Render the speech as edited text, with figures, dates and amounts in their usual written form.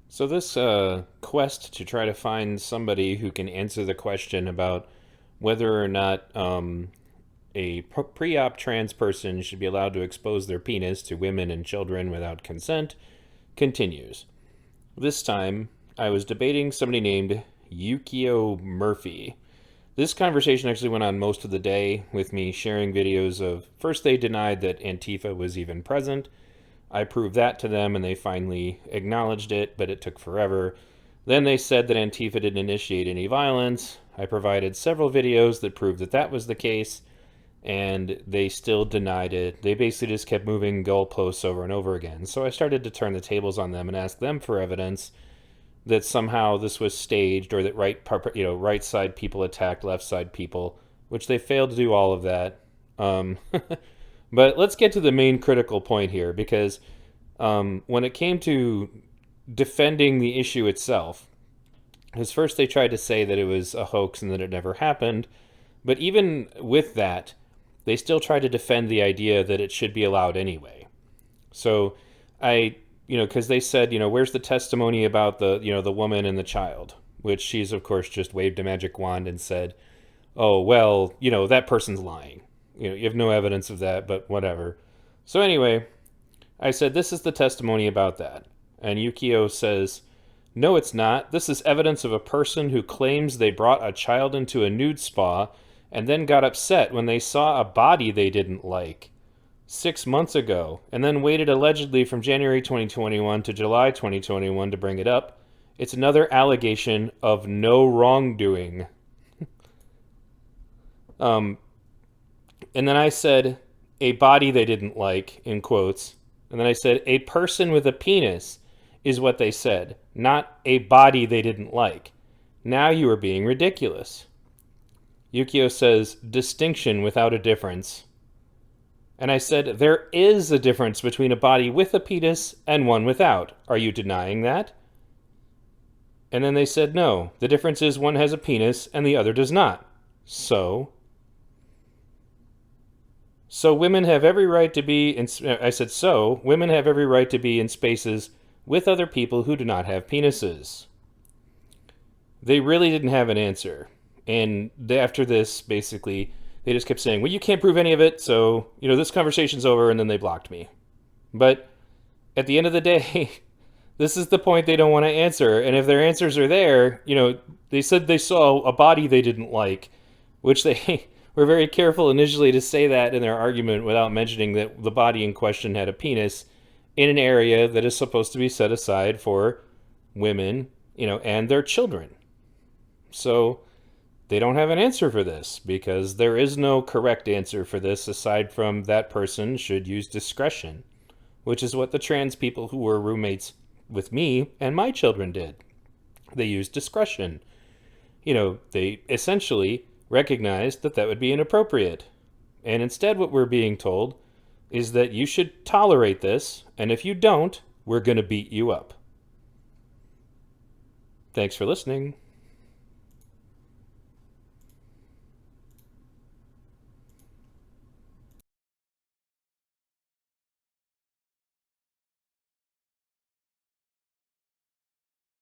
So this quest to try to find somebody who can answer the question about whether or not a pre-op trans person should be allowed to expose their penis to women and children without consent continues. This time, I was debating somebody named Yukio Murphy. This conversation actually went on most of the day with me sharing videos of first they denied that Antifa was even present. I proved that to them and they finally acknowledged it, but it took forever. Then they said that Antifa didn't initiate any violence. I provided several videos that proved that that was the case, and they still denied it. They basically just kept moving goalposts over and over again. So I started to turn the tables on them and ask them for evidence that somehow this was staged or that right side people attacked left side people, which they failed to do all of that. Um, but let's get to the main critical point here because when it came to defending the issue itself, because first they tried to say that it was a hoax and that it never happened, but even with that, they still tried to defend the idea that it should be allowed anyway. So because they said, where's the testimony about the woman and the child, which she's of course just waved a magic wand and said, oh well, that person's lying. You have no evidence of that, but whatever. So anyway, I said, this is the testimony about that. And Yukio says, no, it's not. This is evidence of a person who claims they brought a child into a nude spa and then got upset when they saw a body they didn't like 6 months ago, and then waited allegedly from January 2021 to July 2021 to bring it up. It's another allegation of no wrongdoing. Um, and then I said, a body they didn't like, in quotes. And then I said, a person with a penis is what they said, not a body they didn't like. Now you are being ridiculous. Yukio says, distinction without a difference. And I said, there is a difference between a body with a penis and one without. Are you denying that? And then they said, no. The difference is one has a penis and the other does not. So women have every right to be in. I said, so women have every right to be in spaces with other people who do not have penises. They really didn't have an answer. And after this, basically, they just kept saying, well, you can't prove any of it, so, this conversation's over, and then they blocked me. But at the end of the day, this is the point they don't want to answer. And if their answers are there, they said they saw a body they didn't like, which they were very careful initially to say that in their argument without mentioning that the body in question had a penis in an area that is supposed to be set aside for women, and their children. So they don't have an answer for this because there is no correct answer for this aside from that person should use discretion, which is what the trans people who were roommates with me and my children did. They used discretion. They essentially recognized that that would be inappropriate. And instead, what we're being told is that you should tolerate this, and if you don't, we're going to beat you up. Thanks for listening.